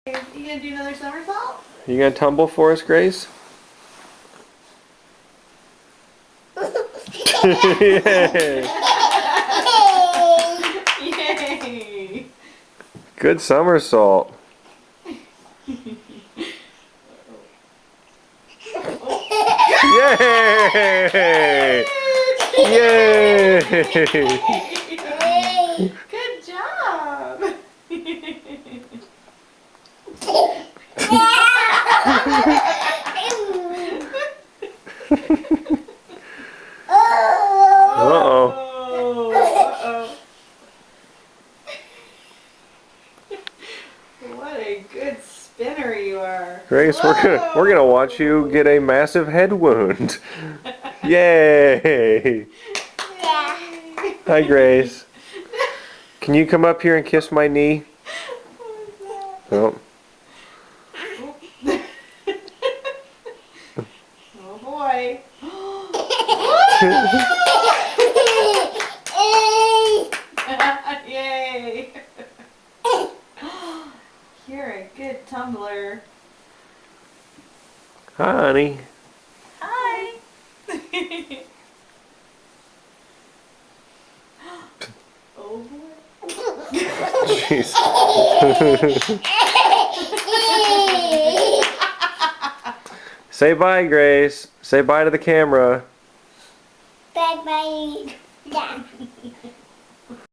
You gonna do another somersault? You gonna tumble for us, Grace? Yay! Yay! Good somersault. Yay! Yay! Good job! Uh-oh. Uh-oh. What a good spinner you are. Grace, we're gonna watch you get a massive head wound. Yay! Hi, Grace. Can you come up here and kiss my knee? Oh. Oh boy. Yay! You're a good tumbler. Hi, honey. Hi. Oh boy. Jeez. Say bye, Grace. Say bye to the camera. Bye bye.